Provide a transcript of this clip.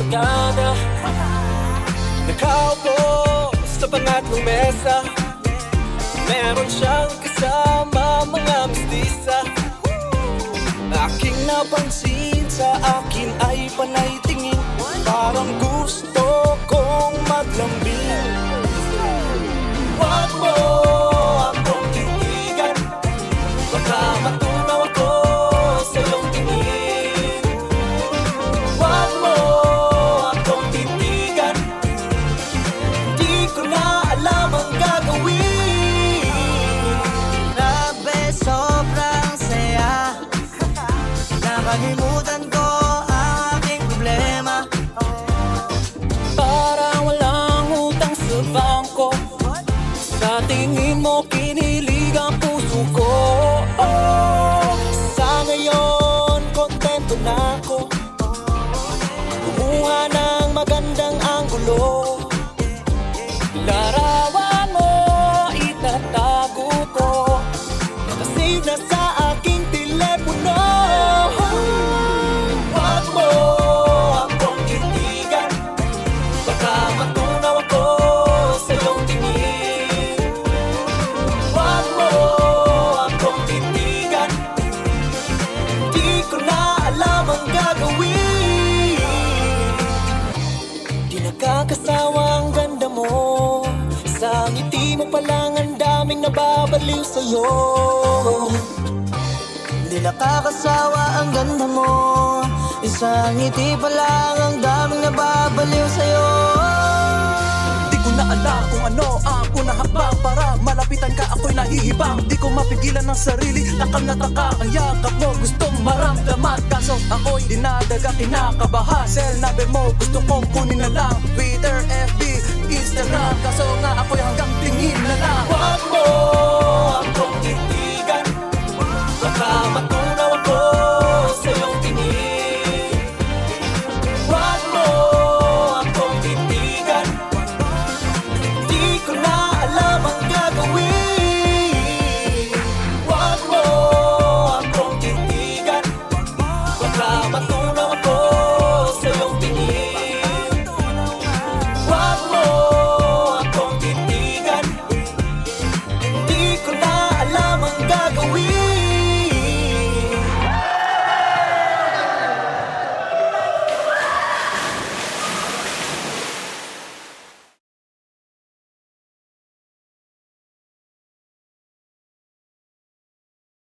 barkada, nakaupo sa pangatlong mesa. Meron siyang kasama mga mistisa. Aking napansin, sa akin ay panay tingin. Parang gusto kong maglambing. Wag mo akong titigan, baka matunaw ako sa iyong tingin. Wag mo akong titigan, di ko na alam ang gagawin. Grabe, sobrang saya. Nakalimutan ko ang aking problema. Parang walang utang sa bangko. Sa tingin mo kinilig ang puso ko. Sa ngayon kontento na ako. Kumuha ng magandang anggulo. Larawan mo itatago ko. Nakasave na sa aking telepono. Wag mo akong titigan, baka matunaw ako sa iyong tingin. Wag mo akong titigan, di ko na alam ang gagawin. Di nakakasawa ang ganda mo. Sa ngiti mo pa lang ang daming nababaliw sa'yo. Di nakakasawa ang ganda mo. Isang ngiti pa lang ang daming nababaliw sa'yo. Di ko na alam kung ano ang unang hakbang para malapitan ka, ako'y nahihibang. Di ko mapigilan ng sarili, takam na taka ang yakap mo, gustong maramdaman. Kaso ako'y dinadaga, kinakabahan. Cell number mo, gusto kong kunin na lang. Twitter, FB, Instagram, kaso nga ako'y hanggang tingin na lang. Wag mo akong titigan, baka matunaw ako sa iyong tingin. Wag mo akong titigan, di ko na alam ang gagawin. Wag mo akong titigan, baka matunaw